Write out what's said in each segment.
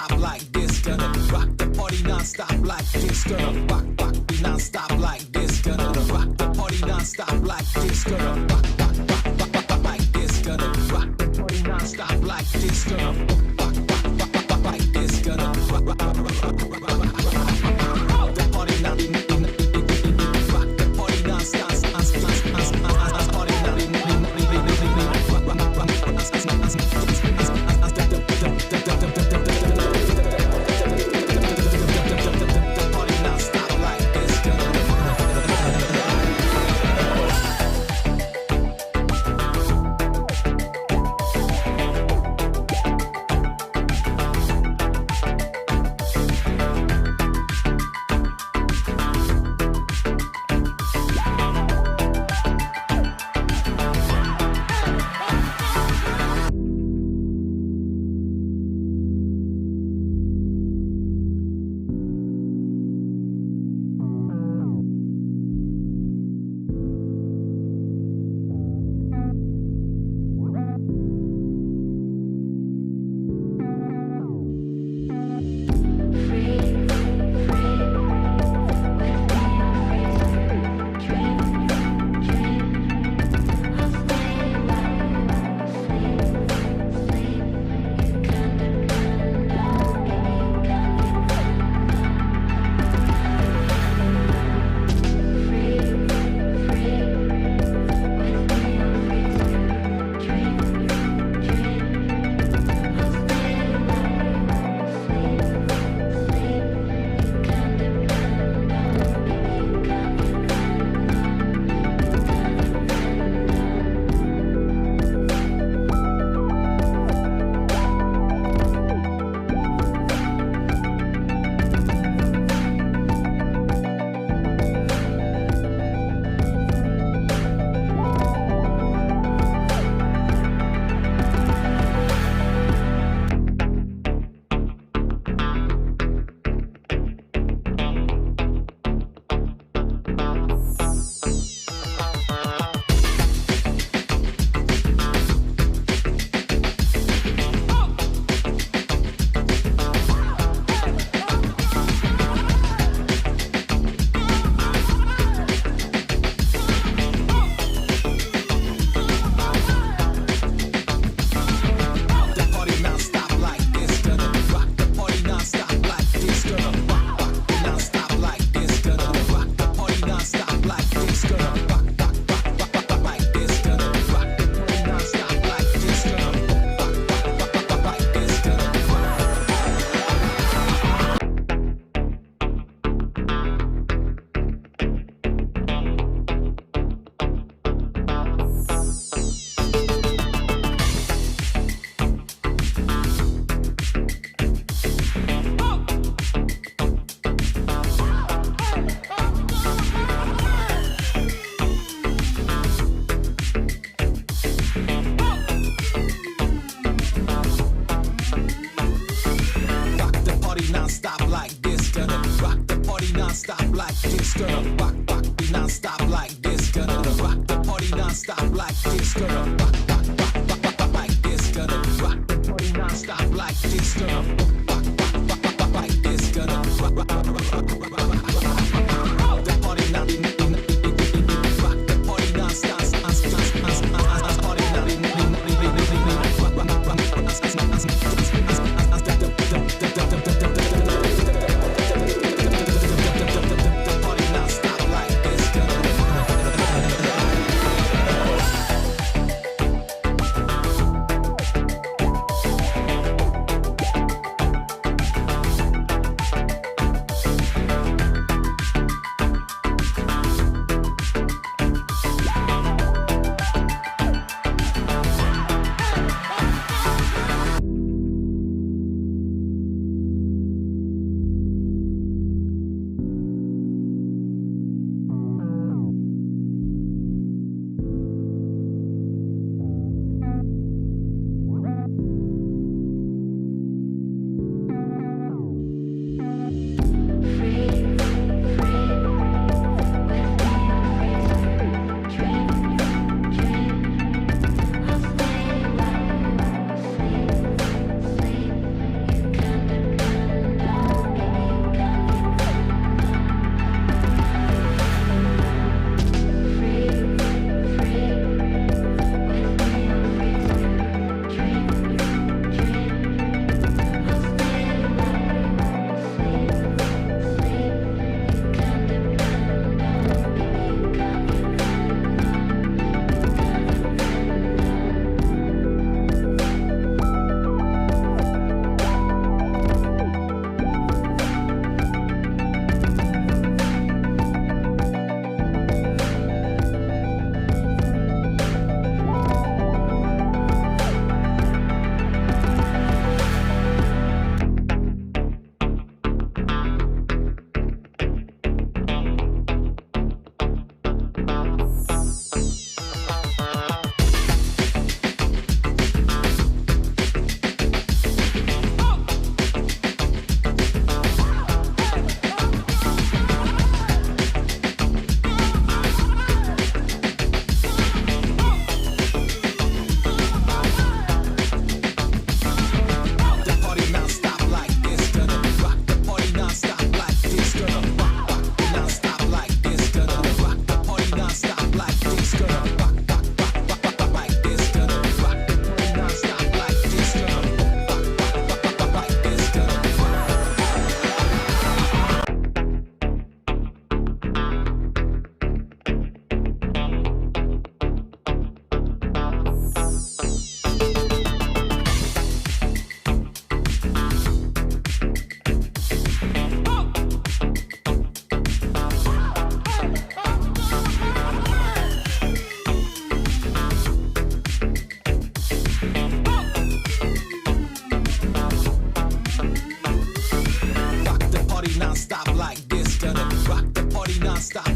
non-stop like this. Gonna rock the party non-stop like this. Gonna rock the non-stop like this. Gonna rock the party non-stop like this. Gonna rock like this. Gonna rock the party non-stop like this. Gonna rock like this. Gonna rock the party non-stop. Rock the party non-stop.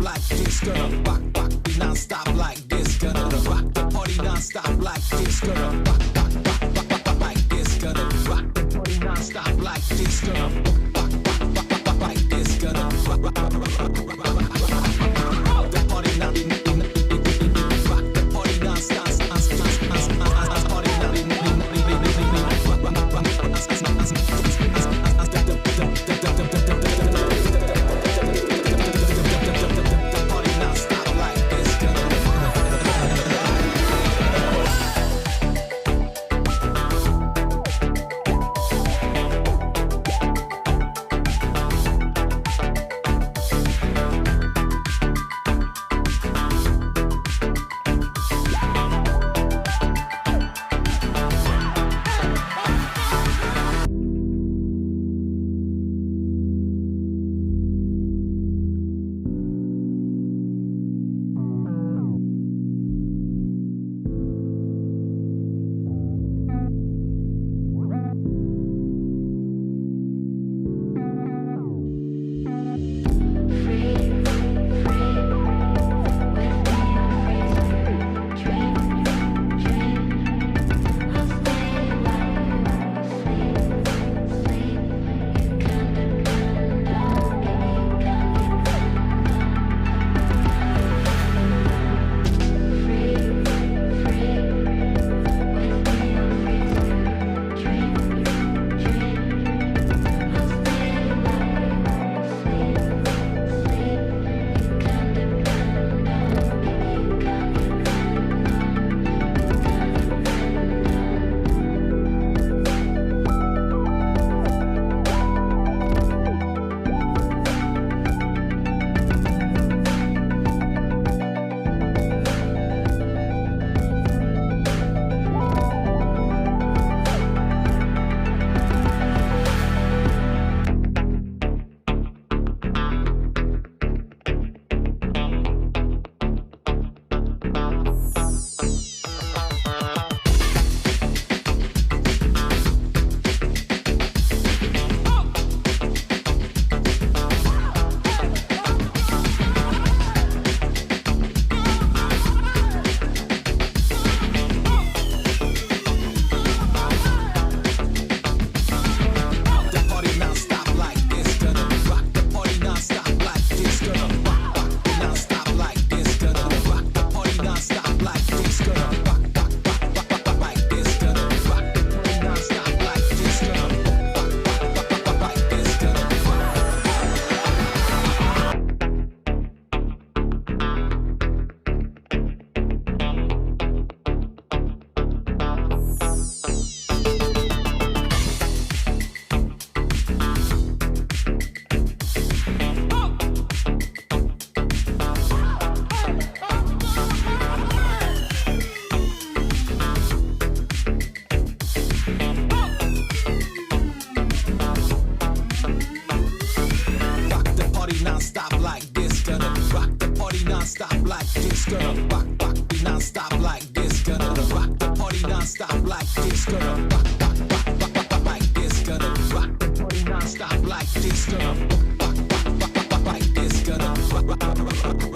like this. Gonna rock, rock, we non-stop like this. Gonna rock the party non-stop like this. Gonna rock, rock, rock, rock, rock, rock like this. Gonna rock the party non-stop like this. Gonna rock, rock, rock, rock, rock like this. Gonna rock, rock, rock, rock, rock, rock, rock, rock the party non-stop. Rock the party non-stop. Party non-stop like this. Gonna rock, rock, we non-stop like this. Gonna rock the party non-stop like this. Gonna rock, rock, rock, rock, rock, rock like this. Gonna rock the party non-stop like this. Gonna rock, rock, rock, rock, rock, rock like this. Gonna rock, rock, rock, rock, rock.